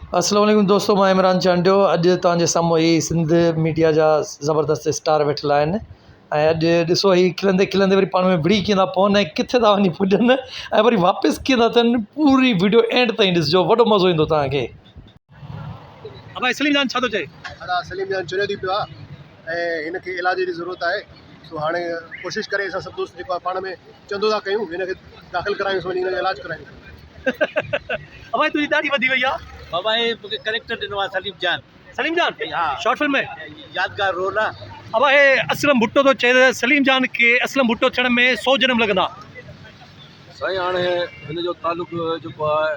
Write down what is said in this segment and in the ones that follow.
अस्सलाम वालेकुम दोस्तों, मैं इमरान चांडियो। अॼु तव्हांजे साम्हूं ही सिंध मीडिया जा ज़बरदस्त स्टार वेठल आहिनि ऐं अॼु ॾिसो ही खिलंदे खिलंदे वरी पाण में विड़ी कीअं था पवनि ऐं किथे था वञी पुॼनि ऐं वरी वापसि कीअं था थियनि। पूरी वीडियो एंड ताईं ॾिसिजो, वॾो मज़ो ईंदो तव्हांखे। भाई सलीम जान छा थो चए? अदा सलीम जान चुने थी पियो आहे ऐं हिनखे इलाज जी ज़रूरत आहे। सो हाणे कोशिशि करे असां सभु दोस्त जेको आहे पाण में चंदो था कयूं, हिनखे दाख़िल करायूंसि, वञी हिनजो इलाज करायूं। भाई तुंहिंजी ॾाढी वधी वई आहे। बाबा ये मुझे करेक्टर ॾिनो आहे सलीम जान। सलीम जान हाँ। शॉर्ट फिल्म में यादगार रोल आहे। अब हे असलम भुट्टो थो चए त सलीम जान खे असलम भुट्टो थियण में 100 जन्म लॻंदा। साईं हाणे हिनजो तालुक जेको आहे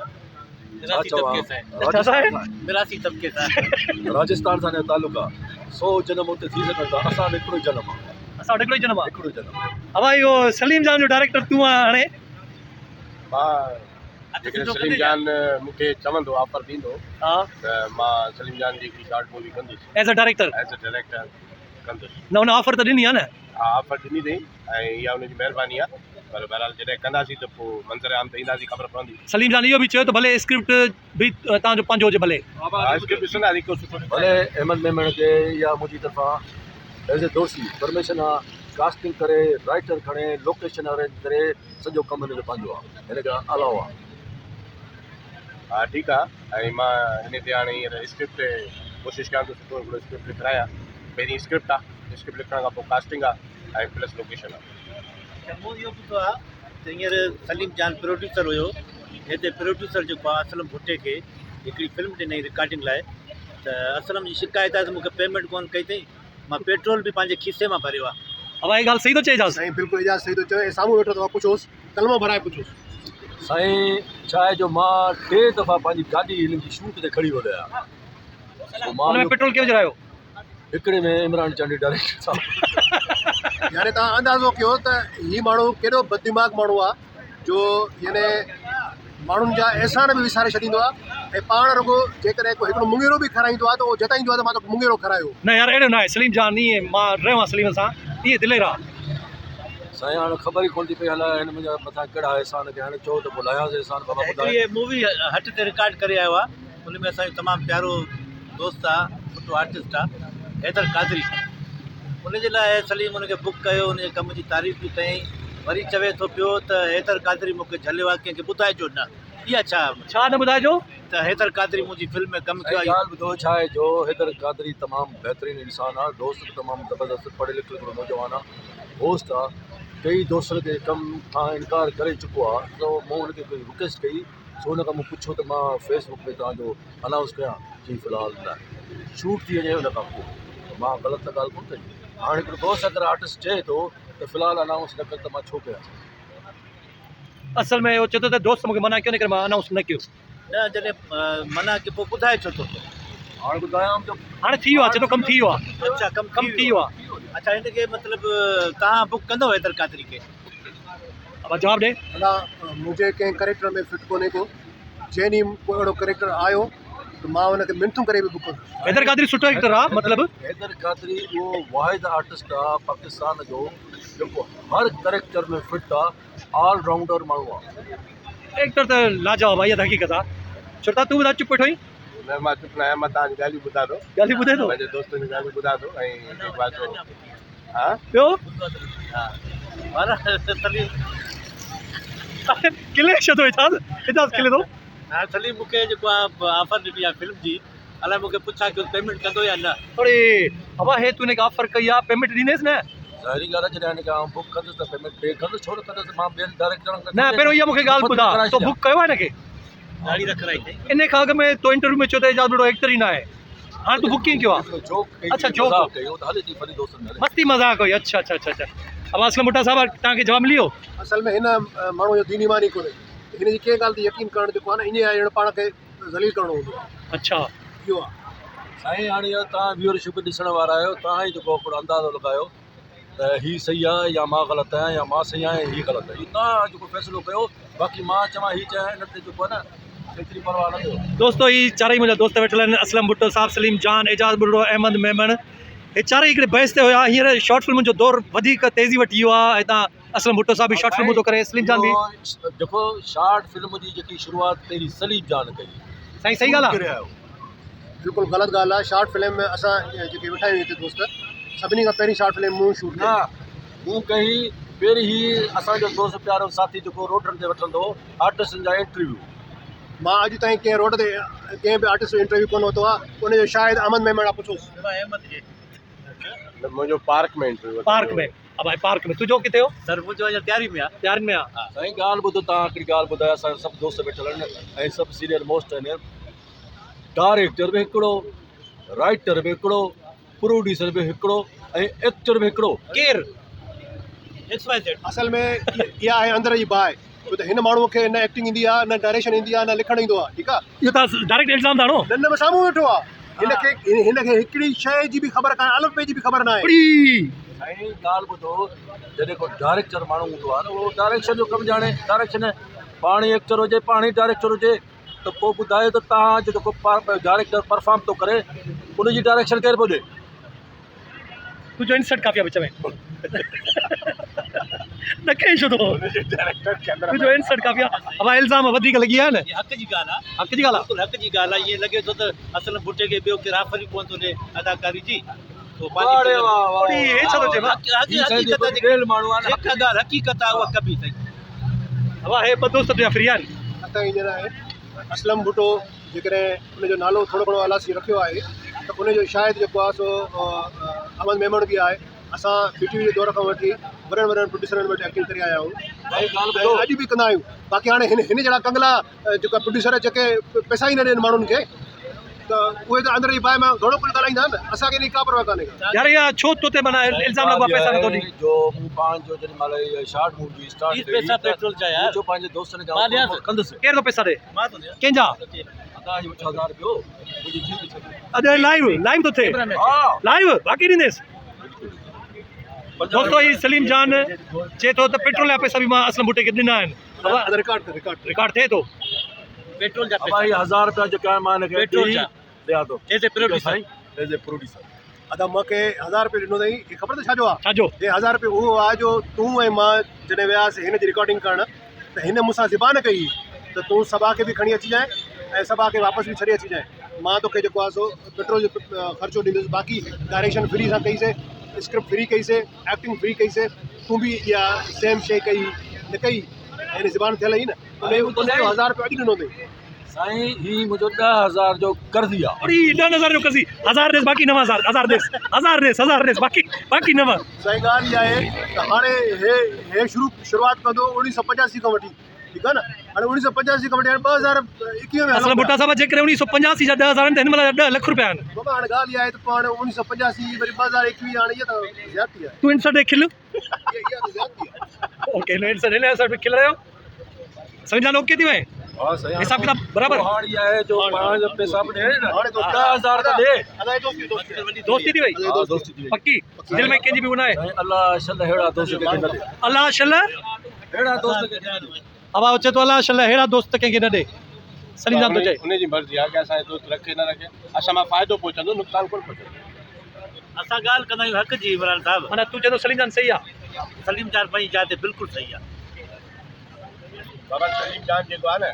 मिरासी तबके सां राजस्थान सां हिनजो तालुक आहे। 100 जन्म हुते थी सघनि था, असां वटि हिकिड़ो जन्म आहे। असां वटि हिकिड़ो ई जन्म आहे। हिकिड़ो जन्म अब इहो सलीम जान जो डायरेक्टर तूं आहे हाणे। जेकॾहिं सलीम जान मूंखे चवंदो ऑफर ॾींदो हा त मां सलीम जान जी हिकिड़ी शॉर्ट मूवी कंदुसि एज़ अ डायरेक्टर। कंदुसि। न हुन ऑफर त ॾिनी आहे न। हा, ऑफर ॾिनी अथई ऐं इहा हुनजी महिरबानी आहे। पर बहरहाल जॾहिं कंदासीं त पोइ मंज़र आम ते ईंदासीं, ख़बर पवंदी। सलीम जान इहो बि चयो त भले स्क्रिप्ट बि तव्हांजो पंहिंजो हुजे भले। स्क्रिप्ट ॾिसंदासीं को सुठो भले अहमद मेमण खे या मुंहिंजी तरफ़ां एज़ ए दोस्ती परमिशन आहे, कास्टिंग करे, राइटर खणे, लोकेशन अरेंज करे, सॼो कमु हिनजो पंहिंजो आहे। हिन खां अलावा हा ठीकु आहे। ऐं मां हिन ते हाणे हींअर स्क्रिप्ट ते कोशिशि कयां थो सुठो हिकिड़ो स्क्रिप्ट लिखायां। पहिरीं स्क्रिप्ट आहे, स्क्रिप्ट लिखण खां पोइ कास्टिंग आहे ऐं प्लस लोकेशन आहे। मूं इहो ॿुधो आहे त हींअर सलीम जान प्रोड्यूसर हुयो। हिते प्रोड्यूसर जेको आहे असलम भुट्टे खे हिकिड़ी फिल्म ॾिनई रिकॉर्डिंग लाइ, त असलम जी शिकायत आहे त मूंखे पेमेंट कोन कई अथई। मां पेट्रोल बि पंहिंजे खीसे मां भरियो आहे। अब ये ॻाल्हि सही थो चए जास। साईं बिल्कुलु इजाज़त सही थो चए। साम्हूं वेठो अथव, पुछोसि, कलमो भराए पुछोसि। साईं छा आहे जो मां 3 दफ़ा पंहिंजी गाॾी हिन जी शूट ते खड़ी वियो आहियां। हुन में पेट्रोल कीअं विझरायो? हिकिड़े में इमरान चांडी डायरेक्टर साहब। यानी तव्हां अंदाज़ो कयो त हीउ माण्हू केॾो बददिमाग़ माण्हू आहे जो यानी माण्हुनि जा अहसान बि विसारे छॾींदो आहे ऐं पाण रुगो जेकॾहिं को हिकिड़ो मुंगेरो बि खाराईंदो आहे त उहो जताईंदो आहे त मां तोखे मुंगेरो खारायो। न यार अहिड़ो न आहे। सलीम जान ईअं मां रहियो आहियां सलीम सां, ईअं दिलेर आहे। साईं हाणे ख़बर ई कोन थी पई हलाए हिन मुंहिंजा मथां कहिड़ा अहसान खे। हाणे चओ त पोइ लाहियासीं अहसान। बाबा ॿुधाए। हिकिड़ी मूवी हट ते रिकॉर्ड करे आयो आहे। हुन में असांजो तमामु प्यारो दोस्त आहे, सुठो आर्टिस्ट आहे, हैदर कादरी। हुनजे लाइ सलीम हुनखे बुक कयो, हुनजे कम जी तारीफ़ बि कयईं। वरी चवे थो पियो त हैदर कादरी मूंखे झलियो आहे, कंहिंखे ॿुधाइजो न। इहा छा न ॿुधाइजो? त हैदर कादरी मुंहिंजी फिल्म में कमु कयो आहे। ॻाल्हि ॿुधो छा आहे जो हैदर कादरी तमामु बहितरीनु इंसानु आहे, दोस्त बि तमामु ज़बरदस्त, पढ़ियल लिखियल हिकिड़ो नौजवान आहे, होस्ट आहे। कई दोस्तनि खे कमु खां इनकार करे चुको आहे, त मूं हुनखे कोई रिक्वेस्ट कई। सो हुन खां मूं पुछो त मां फेसबुक ते तव्हांजो अनाउंस कयां जी फ़िलहालु न शूट थी वञे। हुन खां पोइ त मां ग़लति त ॻाल्हि कोन कई। हाणे हिकिड़ो दोस्त अगरि आर्टिस्ट चए थो त फ़िलहालु अनाउंस न कर त मां छो कयां। असल में वो चए थो त दोस्त मूंखे मना कयो, न करे मां अनाउंस न कयो। न जॾहिं मना की पोइ ॿुधाए छो थो। हाणे ॿुधायां त हाणे थी वियो आहे, चए थो कमु थी वियो आहे। अच्छा कमु कमु थी वियो आहे। अच्छा हिनखे मतिलबु तव्हां बुक कंदव हैदर कादरी खे? अब जवाबु ॾे। अदा मुंहिंजे कंहिं करेक्टर में फिट कोन्हे को। जंहिं ॾींहुं को अहिड़ो करेक्टर आयो त मां हुनखे मिनथूं करे बि बुक कंदुसि। हैदर कादरी सुठो एक्टर आहे। मतिलबु हैदर कादरी उहो वाहिद आर्टिस्ट आहे पाकिस्तान जो जेको हर करेक्टर में फिट आहे, ऑल राउंडर माण्हू आहे। एक्टर त लाजवाब आहे, इहा त हक़ीक़त आहे। छो त तूं ॿुधाए चुप वेठो आहीं? न मां चुप न आहियां, मां तव्हांजी ॻाल्हियूं ॿुधां थो, ॻाल्हि ॿुधे थो। पंहिंजे दोस्तनि जी ॻाल्हियूं ॿुधां थो ऐं जेको आहे सो हा ॿियो सलीम किले छो थो एजाज़ किले थो? हा सलीम मूंखे जेको आहे ऑफर ॾिनी आहे फिल्म जी, अलाए मूंखे पुछा कि पेमेंट कंदो या न। अरे अब हे तूं हिनखे ऑफर कई आहे, पेमेंट ॾींदेसि न? ज़ाहिरी ॻाल्हि आहे, जॾहिं हिनखे बुक कंदुसि त पेमेंट पे कंदुसि, छो न कंदुसि। मां ॿियनि डायरेक्टरनि न पहिरियों इहा मूंखे ॻाल्हि ॿुधा, तो बुक कयो आहे हिनखे? गाड़ी रखाई अथई। इन खां अॻु में तो इंटरव्यू में चयो त एजाज़ बड़ो एक्टर ई न आहे। हाणे तूं बुक कीअं कयो आहे? अच्छा, जोक कयो त हले थी पंहिंजे दोस्तनि में। मस्ती मज़ाक हुई। अच्छा अच्छा अच्छा अच्छा। अब असलम भुट्टा साहब तव्हांखे जवाबु मिली वियो? असल में हिन माण्हू जो दीनी ईमान ई कोन्हे। हिन जी कंहिं ॻाल्हि ते यकीन करणु जेको आहे न, ईअं आहे ॼण पाण खे ज़लील करिणो हूंदो आहे। अच्छा इहो आहे साईं। हाणे इहो तव्हां व्यूअरशिप ॾिसण वारा आहियो, तव्हां ई जेको हिकिड़ो अंदाज़ो लॻायो त हीअ सही आहे या मां ग़लति आहियां या मां सही आहियां हीअ ग़लति आहे। तव्हां जेको फ़ैसिलो कयो। बाक़ी मां चवां हीअ चवां, हिन ते जेको आहे न एतिरी परवाह न कयो। दोस्तों ही चारई मुंहिंजा दोस्त वेठल आहिनि। असलम भुट्टो साहब, सलीम जान, एजाज़ बुर्रो, अहमद मेमण। हे चारई हिकिड़े बहस ते हुआ। हींअर शॉर्ट फिल्म जो दौर वधीक तेज़ी वठी वियो आहे ऐं तव्हां असलम भुट्टो साहब भी शॉर्ट फिल्म तो करे, सलीम जान भी। देखो शॉर्ट फिल्म जी जेकी शुरुआत तेरी सलीम जान कई। सही सही ॻाल्हि आहे। बिल्कुलु ग़लति ॻाल्हि आहे। शॉर्ट फिल्म में असां जेके वेठा आहियूं हिते दोस्त, सभिनी खां पहिरीं शॉर्ट फिल्म मूं शूट ना कई। मूं कई पहिरीं ई असांजो दोस्त प्यारो साथी जेको रोडनि ते वठंदो आर्टिस्टनि जा इंटरव्यू। मां अॼु ताईं कंहिं रोड ते कंहिं बि आर्टिस्ट जो इंटरव्यू कोन वरितो आहे। उनजो शायदि अहमद मेमण पुछोसि। अहमद जी मुंहिंजो पार्क में इंटरव्यू पार्क में। अब भाई पार्क में तुझो किथे हो? सर मुंहिंजो अञा तयारी में आहे। तयारी में आहे। साईं ॻाल्हि ॿुधो, तव्हां हिकिड़ी ॻाल्हि ॿुधायो, असां सभु दोस्त वेठल आहिनि ऐं सभु सीनियर मोस्ट आहिनि। डायरेक्टर बि हिकिड़ो, राइटर बि हिकिड़ो, प्रोड्यूसर बि हिकिड़ो ऐं एक्टर बि हिकिड़ो। केरु? XYZ असल में इहा आहे अंदर जी बाहि, छो त हिन माण्हूअ खे न एक्टिंग ईंदी आहे, न डायरेक्शन ईंदी आहे, न लिखणु ईंदो आहे। ठीकु आहे, इहो तव्हां डायरेक्ट इल्ज़ाम था हणो। न साम्हूं वेठो आहे। हिनखे हिकिड़ी शइ जी बि ख़बर कान्हे, अलॻि जी बि ख़बर न आहे। साईं ॻाल्हि ॿुधो, जॾहिं को डायरेक्टर माण्हू हूंदो आहे न, उहो डायरेक्शन जो कमु ॼाणे। डायरेक्शन पाण ई एक्टर हुजे, पाण ई डायरेक्टर हुजे, त पोइ ॿुधायो त तव्हां जेको डायरेक्टर परफॉर्म थो करे उनजी डायरेक्शन केरु पियो ॾे? तुझो इंसर्ट काफ़ी आहे विच में। न कहीं छो तो तुझो इंसर्ट काफ़ी आहे। अब इल्ज़ाम वधीक लॻी आहे न। हक़ जी ॻाल्हि आहे। हक़ जी ॻाल्हि आहे। बिल्कुलु हक़ जी ॻाल्हि आहे। ईअं लॻे थो त असल बुटे खे ॿियो केरु ऑफर ई कोन थो ॾे अदाकारी जी। वाह वाह वाह। हे छा थो चए मां? माण्हू आहे हिकु ॻाल्हि हक़ीक़त आहे, उहा कबी सही। अब हे ॿ दोस्त तुंहिंजा फ्री आहिनि? असां हींअर आहे असलम भुटो, जेकॾहिं उनजो नालो थोरो घणो अलासी रखियो आहे, त उनजो शायदि जेको आहे सो अहमद मेमण बि आहे। असां BTV जे दौर खां वठी वॾनि वॾनि प्रोड्यूसरनि वटि एक्टिंग करे आया आहियूं ऐं अॼु बि कंदा आहियूं। बाक़ी हाणे हिन जहिड़ा कंगला जेका प्रोड्यूसर जेके पैसा ई न ॾियनि माण्हुनि खे, त उहे त अंदर जी बाहि में घणो कुझु ॻाल्हाईंदा आहिनि। असांखे इन का परवाह कान्हे। यार इहा छो तो ते माना इल्ज़ाम लॻो आहे पैसा नथो ॾे? जो मूं पाण जो जॾहिं महिल शॉर्ट मूवी स्टार्ट कई, पैसा पेट्रोल जा यार, जो पंहिंजे दोस्तनि खां कंदुसि। केरु थो पैसा ॾे? मां थो ॾियां। कंहिंजा? अदा 1000 रुपयो मुंहिंजी जीत छॾी। अॼु लाइव थो थिए। हा लाइव बाक़ी ॾींदेसि। दोस्तो ही सलीम जान चए थो त पेट्रोल जा पैसा बि मां असलम भुटे खे ॾिना आहिनि। रिकॉर्ड थिए थो। पेट्रोल जा भाई 1000 रुपया जेका आहे मां हिनखे पेट्रोल जा ॾियां थो as a producer. As a producer. अदा मूंखे 1000 रुपयो ॾिनो अथई। हे ख़बर त छाजो आहे? छाजो? हे 1000 रुपयो उहो आहे जो तूं ऐं मां जॾहिं वियासीं हिन जी रिकॉर्डिंग करणु, त हिन मूंसां ज़बान कई त तूं सभा खे बि खणी अची जाए ऐं सभा खे वापसि बि छॾे अची जाए। मां तोखे जेको आहे सो पेट्रोल जो ख़र्चो ॾींदुसि। बाक़ी डायरेक्शन फ्री सां कईसीं, स्क्रिप्ट फ्री कईसीं, एक्टिंग फ्री कईसीं। तूं बि इहा सेम शइ कई न कई? हिन ज़बान थियल ई न। उन 1000 रुपयो अॼु ॾिनो अथई। साईं ही मुंहिंजो 10,000 जो कर्ज़ी आहे। अरे 10,000 जो कर्ज़ी। 1000 देस बाक़ी 9,000। 1000 देस बाक़ी 9। सही ॻाल्हि इहा आहे त हाणे हे शुरूआत कंदो 1985 खां वठी। ठीकु आहे न। हाणे 1985 खां वठी हाणे 2021 में असलम भुट्टा साहब जेकॾहिं 1985 जा 10,000 आहिनि त हिन महिल 10 लख रुपया आहिनि। बाबा हाणे ॻाल्हि इहा आहे त पाण 1985 वरी 2021 हाणे इहा त ज़्यादती आहे। तूं इंसर्ट खिल। इहा त ज़्यादती आहे। ओके नो इंसर्ट खिल रहे हो। सही जान ओके थी वए? हां सही। हिसाब किताब बराबर। हाड़ी आहे जो पाण पैसा बि ॾे न। हाणे 10,000 त ॾे। अदा दोस्ती थी वई? हां दोस्ती थी वई। पक्की दिल में कंहिंजी बि उन आहे? अल्लाह शल हेड़ा दोस्त के न दे। अल्लाह शल हेड़ा दोस्त के न दे। अब अचे तो अल्लाह शल हेड़ा दोस्त कंहिंखे न ॾे। सलीम जान तो चए उनजी मर्ज़ी आहे कि असांजो दोस्त रखे न रखे। असां मां फ़ाइदो पहुचंदो, नुक़सान कोन पहुचंदो। असां ॻाल्हि कंदा आहियूं हक़ जी इमरान साहब। माना तूं चए थो सलीम जान सही आहे? सलीम जान पंहिंजी जाइ ते बिल्कुलु सही आहे। बाबा सलीम जान जेको आहे न,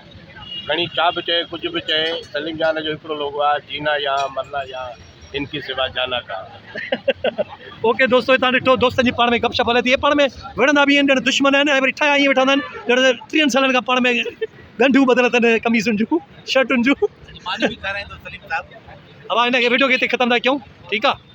घणी चा बि चए कुझु बि चए, सलीम जान जो हिकिड़ो लोगो आहे, जीना या मरना या इनकी सिवा जाना का। ओके दोस्तो तव्हां ॾिठो दोस्तनि जी पाण में गपशप हले थी। पाण में विढ़ंदा बि आहिनि, ॼण दुश्मन आहिनि ऐं वरी ठाहिया ईअं वेठा हूंदा आहिनि ॼण 30 सालनि खां पाण में ॻंढूं बदिल अथनि कमीसुनि जूं शर्टुनि जूं। मानी बि खाराईंदो सलीम साहब। अब हिन खे वीडियो खे हिते ख़तमु था कयूं। ठीकु आहे।